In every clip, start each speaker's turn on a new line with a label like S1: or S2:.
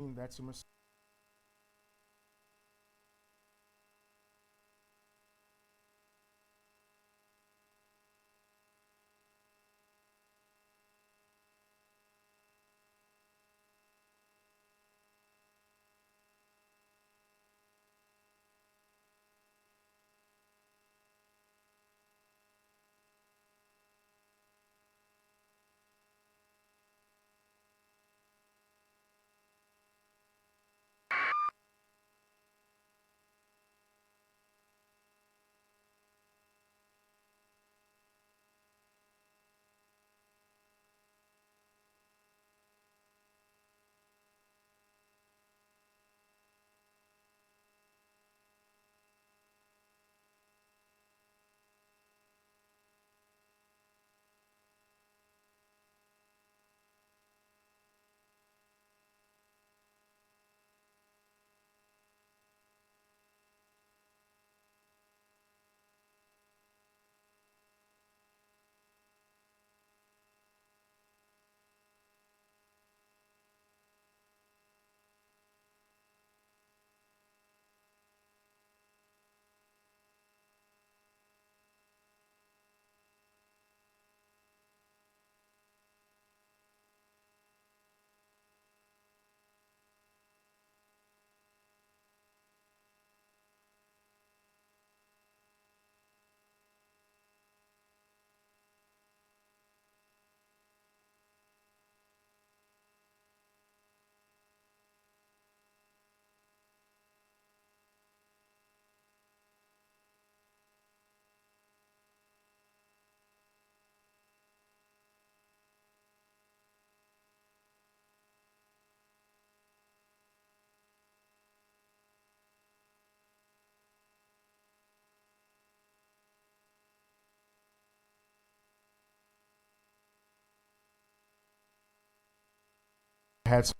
S1: That's your mistake. Had some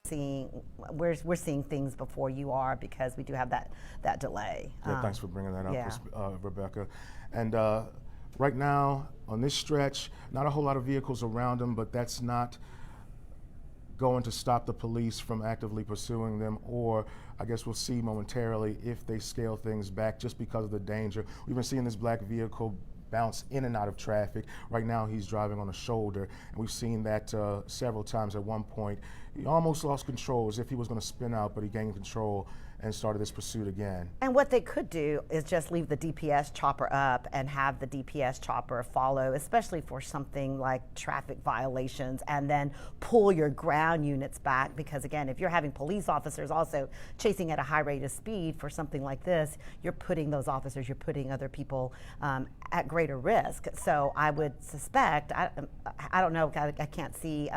S1: seeing we're seeing things before you are because we do have that delay.
S2: Yeah, thanks for bringing that up,
S1: Yeah.
S2: Rebecca. And right now, on this stretch, not a whole lot of vehicles around them, but that's not going to stop the police from actively pursuing them, or I guess we'll see momentarily if they scale things back just because of the danger. We've been seeing this black vehicle bounce in and out of traffic. Right now he's driving on a shoulder, and we've seen that several times. At one point he almost lost control as if he was going to spin out, but he gained control and started this pursuit again.
S1: And what they could do is just leave the DPS chopper up and have the DPS chopper follow, especially for something like traffic violations, and then pull your ground units back. Because again, if you're having police officers also chasing at a high rate of speed for something like this, you're putting those officers, you're putting other people at greater risk. So I would suspect, I don't know, I can't see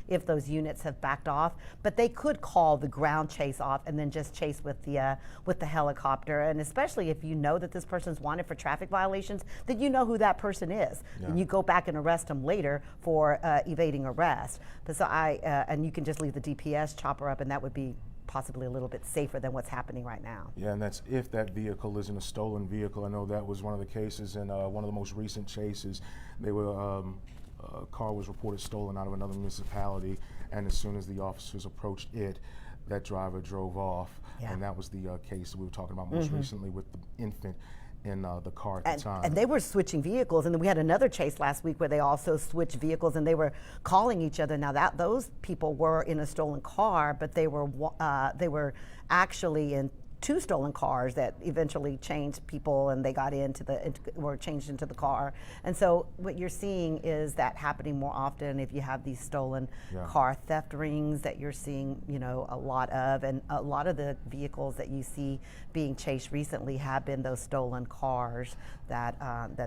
S1: if those units have backed off, but they could call the ground chase off and then just chase with the helicopter. And especially if you know that this person's wanted for traffic violations, then you know who that person is.
S2: Yeah.
S1: And you go back and arrest them later for evading arrest. But so and you can just leave the DPS chopper up, and that would be possibly a little bit safer than what's happening right now.
S2: Yeah, and that's if that vehicle isn't a stolen vehicle. I know that was one of the cases in one of the most recent chases. They were a car was reported stolen out of another municipality, and as soon as the officers approached it, that driver drove off.
S1: Yeah.
S2: And that was the case we were talking about most recently with the infant in the car at the time.
S1: And they were switching vehicles, and then we had another chase last week where they also switched vehicles, and they were calling each other. Now those people were in a stolen car, but they were actually in two stolen cars that eventually changed people, and they got were changed into the car. And so what you're seeing is that happening more often if you have these stolen car theft rings that you're seeing, a lot of. And a lot of the vehicles that you see being chased recently have been those stolen cars that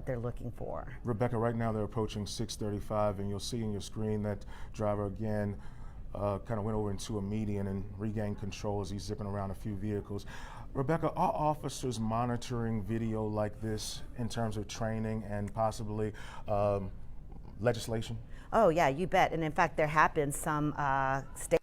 S1: they're looking for.
S2: Rebecca, right now they're approaching 635, and you'll see in your screen that driver again kind of went over into a median and regained control as he's zipping around a few vehicles. Rebecca, are officers monitoring video like this in terms of training and possibly legislation?
S1: Oh yeah, you bet. And in fact, there have been some state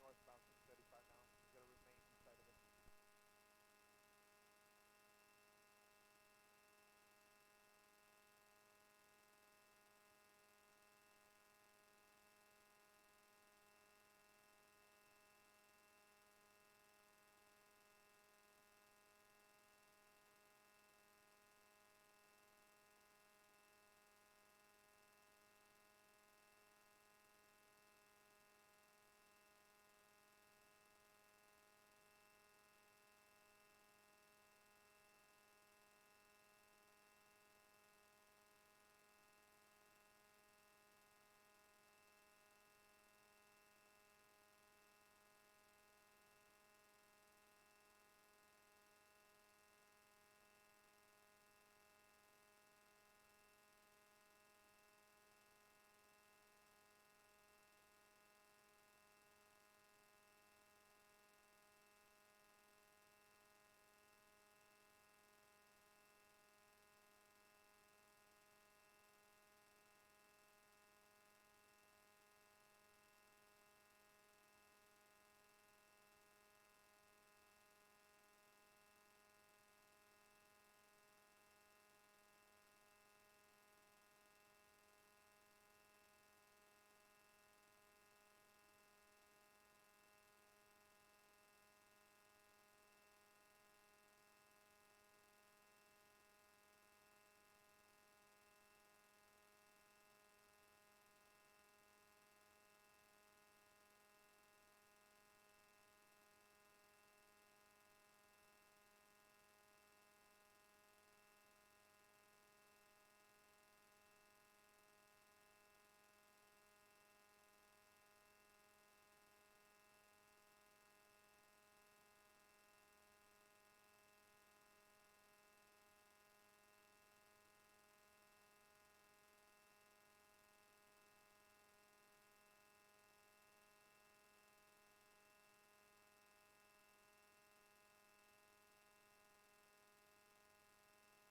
S3: Northbound 635 now. You gotta remain inside of it.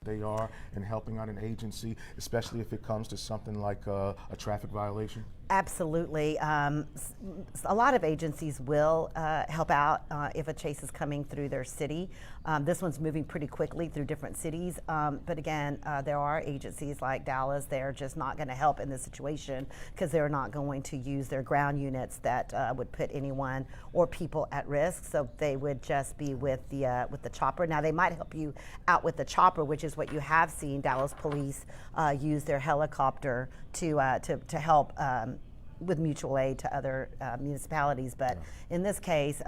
S2: they are in helping out an agency, especially if it comes to something like a traffic violation?
S1: Absolutely. A lot of agencies will help out if a chase is coming through their city. This one's moving pretty quickly through different cities. But again, there are agencies like Dallas, they're just not going to help in this situation because they're not going to use their ground units that would put anyone or people at risk. So they would just be with the chopper. Now they might help you out with the chopper, which is what you have seen Dallas police use their helicopter to help with mutual aid to other municipalities. But in this case,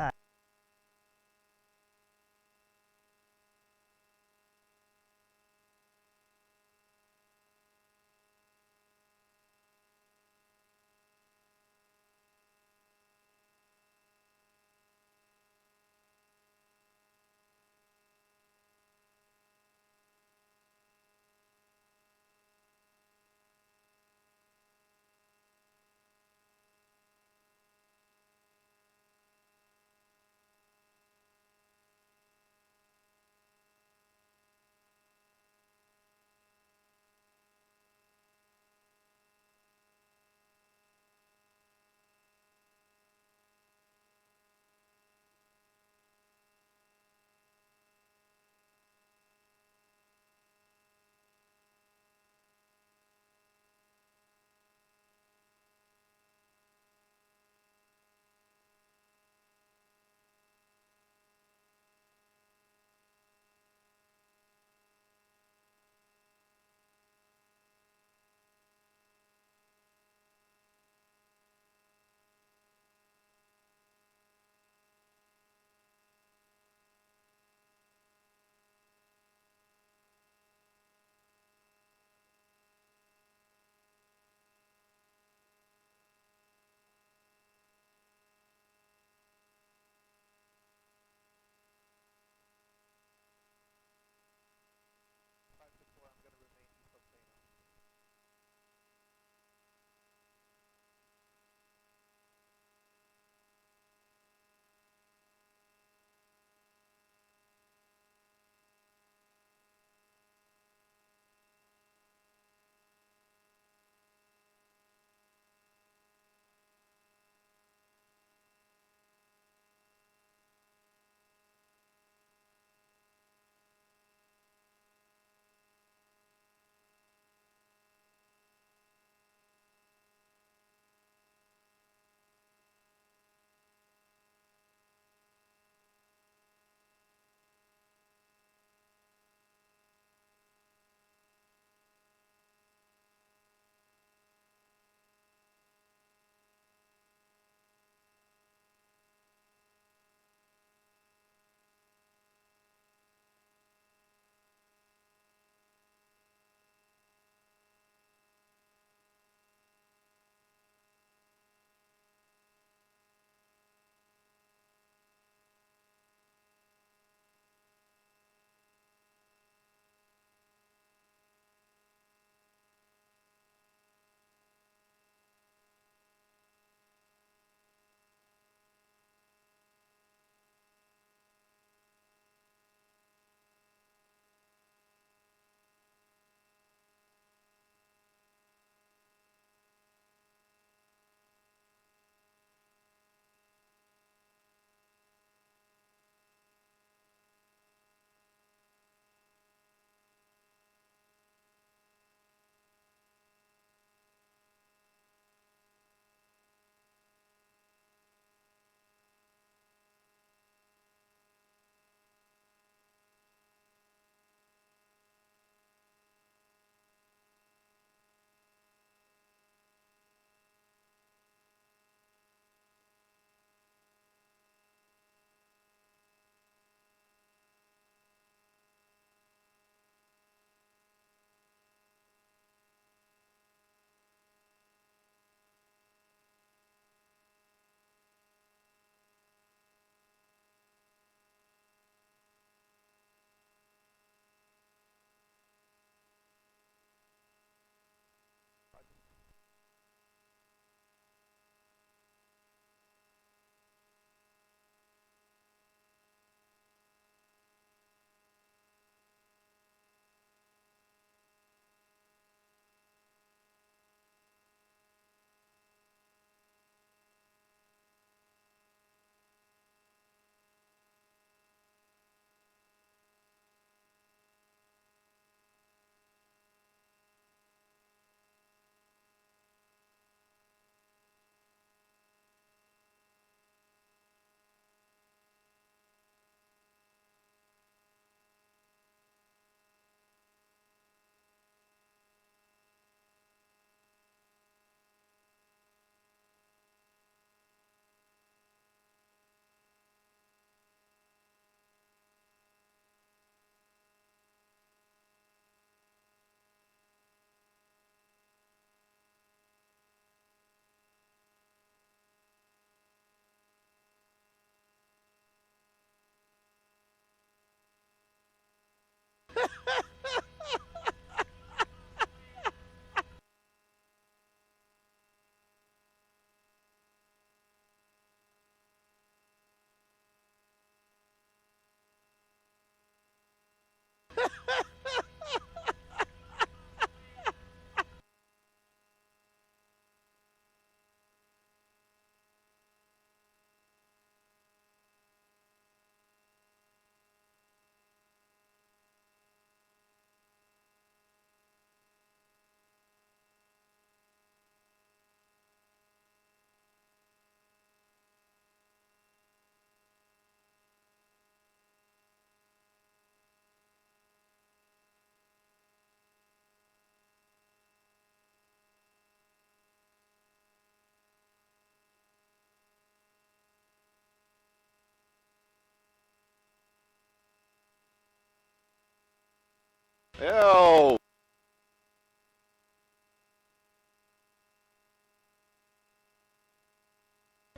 S3: Ew.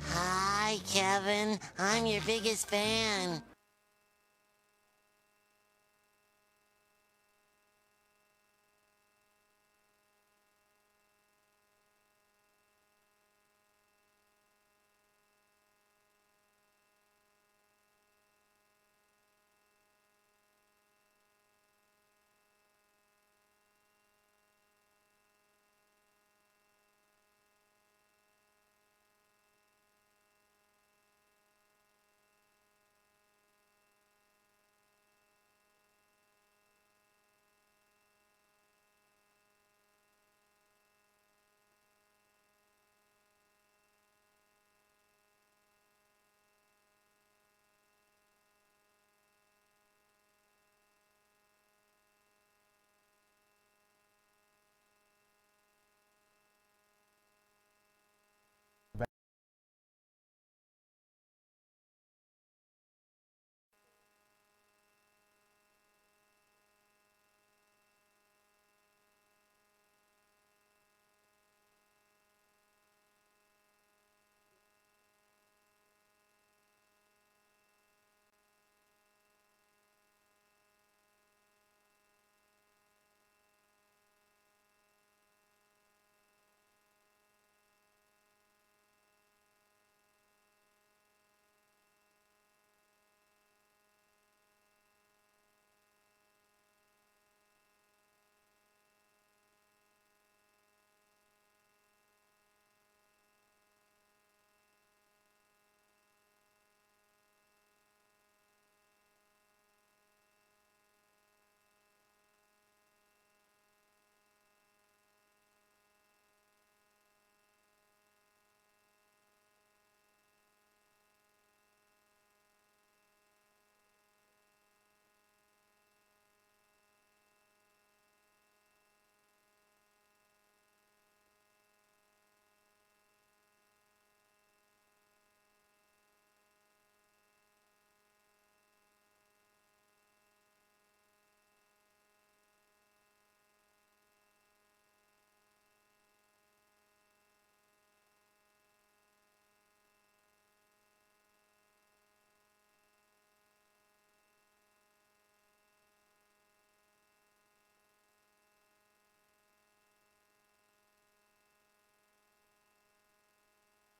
S4: Hi, Kevin. I'm your biggest fan.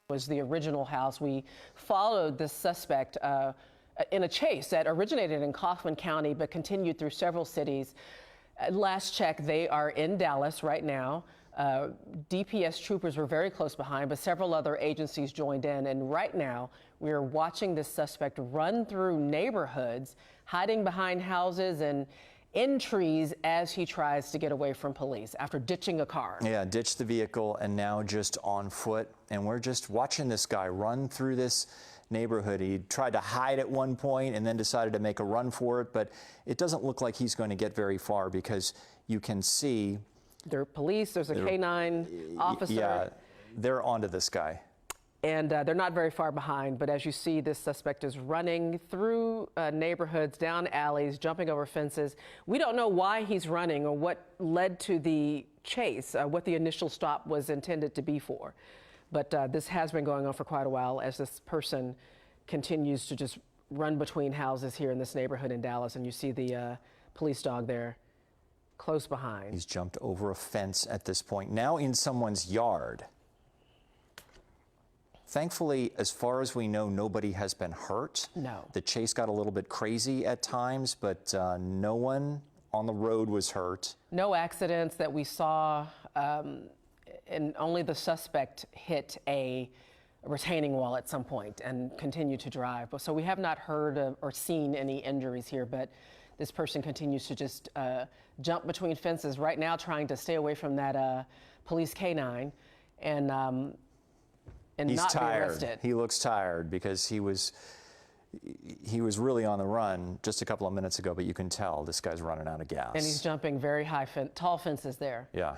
S5: Was the original house. We followed this suspect in a chase that originated in Kaufman County but continued through several cities. At last check, they are in Dallas right now. DPS troopers were very close behind, but several other agencies joined in. And right now, we are watching this suspect run through neighborhoods, hiding behind houses and in trees as he tries to get away from police after ditching a car.
S6: Yeah, ditched the vehicle and now just on foot. And we're just watching this guy run through this neighborhood. He tried to hide at one point and then decided to make a run for it. But it doesn't look like he's going to get very far because you can see.
S5: There are police, there's a canine officer.
S6: Yeah, they're onto this guy.
S5: And they're not very far behind, but as you see, this suspect is running through neighborhoods, down alleys, jumping over fences. We don't know why he's running or what led to the chase, what the initial stop was intended to be for. But this has been going on for quite a while as this person continues to just run between houses here in this neighborhood in Dallas. And you see the police dog there close behind.
S6: He's jumped over a fence at this point, now in someone's yard. Thankfully, as far as we know, nobody has been hurt.
S5: No.
S6: The chase got a little bit crazy at times, but no one on the road was hurt.
S5: No accidents that we saw, and only the suspect hit a retaining wall at some point and continued to drive. So we have not heard of or seen any injuries here, but this person continues to just jump between fences right now, trying to stay away from that police canine and
S6: He's
S5: not be
S6: tired.
S5: arrested.
S6: He looks tired because he was really on the run just a couple of minutes ago, but you can tell this guy's running out of gas.
S5: And he's jumping very high, tall fences there.
S6: Yeah.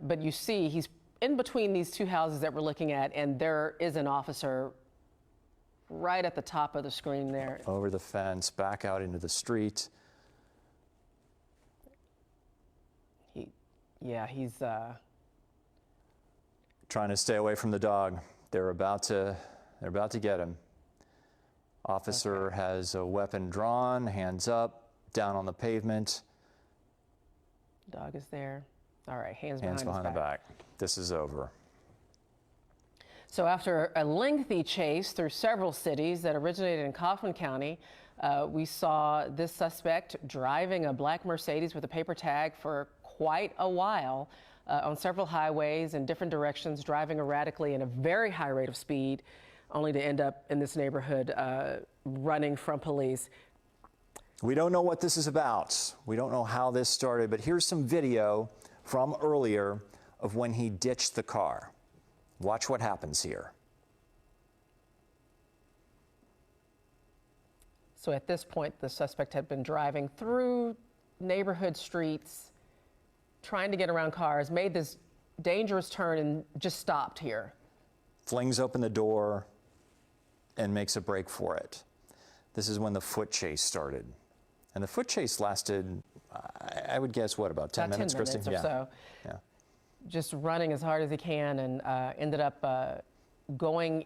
S5: But you see, he's in between these two houses that we're looking at, and there is an officer right at the top of the screen there.
S6: Over the fence, back out into the street.
S5: He's
S6: Trying to stay away from the dog. They're about to get him. Officer has a weapon drawn, hands up, down on the pavement.
S5: dog is there. All right, hands
S6: Hands behind the back. This is over.
S5: So after a lengthy chase through several cities that originated in Kaufman County, we saw this suspect driving a black Mercedes with a paper tag for quite a while on several highways in different directions, driving erratically in a very high rate of speed, only to end up in this neighborhood running from police.
S6: We don't know what this is about. We don't know how this started, but here's some video from earlier of when he ditched the car. Watch what happens here.
S5: So at this point, the suspect had been driving through neighborhood streets, trying to get around cars, made this dangerous turn and just stopped here.
S6: Flings open the door and makes a break for it. This is when the foot chase started. And the foot chase lasted, I would guess, what, about 10 minutes, Christy?
S5: 10 minutes or so.
S6: Yeah.
S5: Just running as hard as he can, and ended up going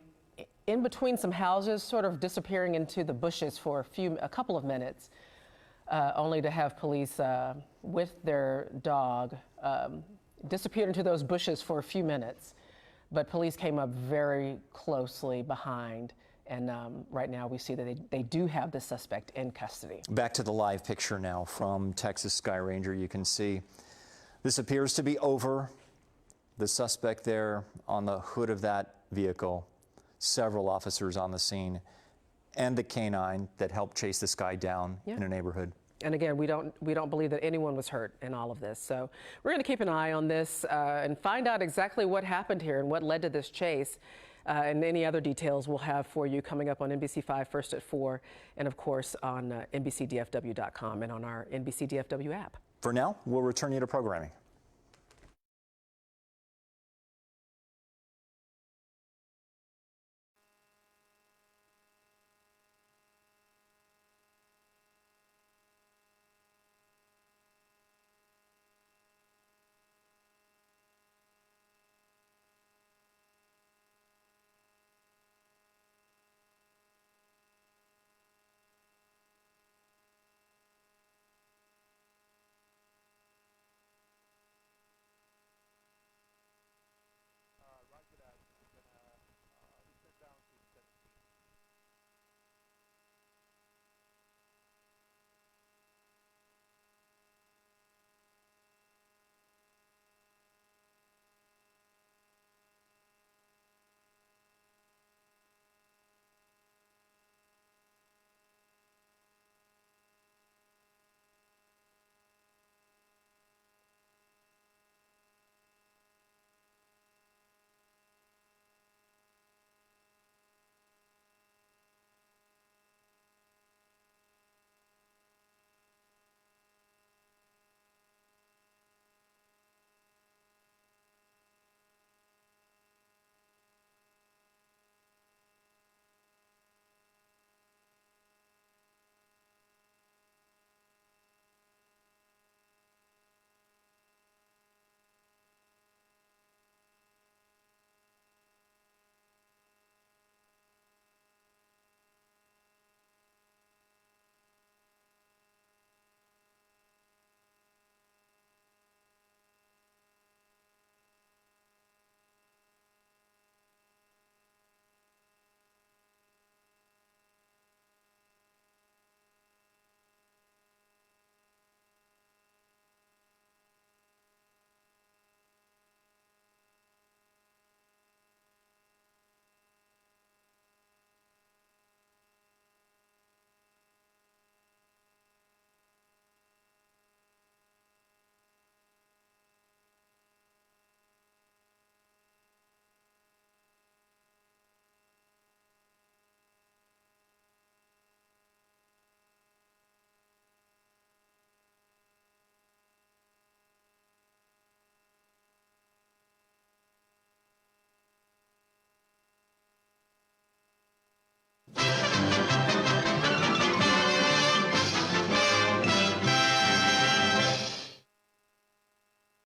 S5: in between some houses, sort of disappearing into the bushes for a couple of minutes, only to have police with their dog disappear into those bushes for a few minutes. But police came up very closely behind, and right now we see that they do have the suspect in custody.
S6: Back to the live picture now from Texas Sky Ranger. You can see this appears to be over. The suspect there on the hood of that vehicle, several officers on the scene, and the canine that helped chase this guy down in a neighborhood.
S5: And again, we don't believe that anyone was hurt in all of this. So we're going to keep an eye on this and find out exactly what happened here and what led to this chase. And any other details we'll have for you coming up on NBC5 First at 4, and of course on NBCDFW.com and on our NBC DFW app.
S6: For now, we'll return you to programming.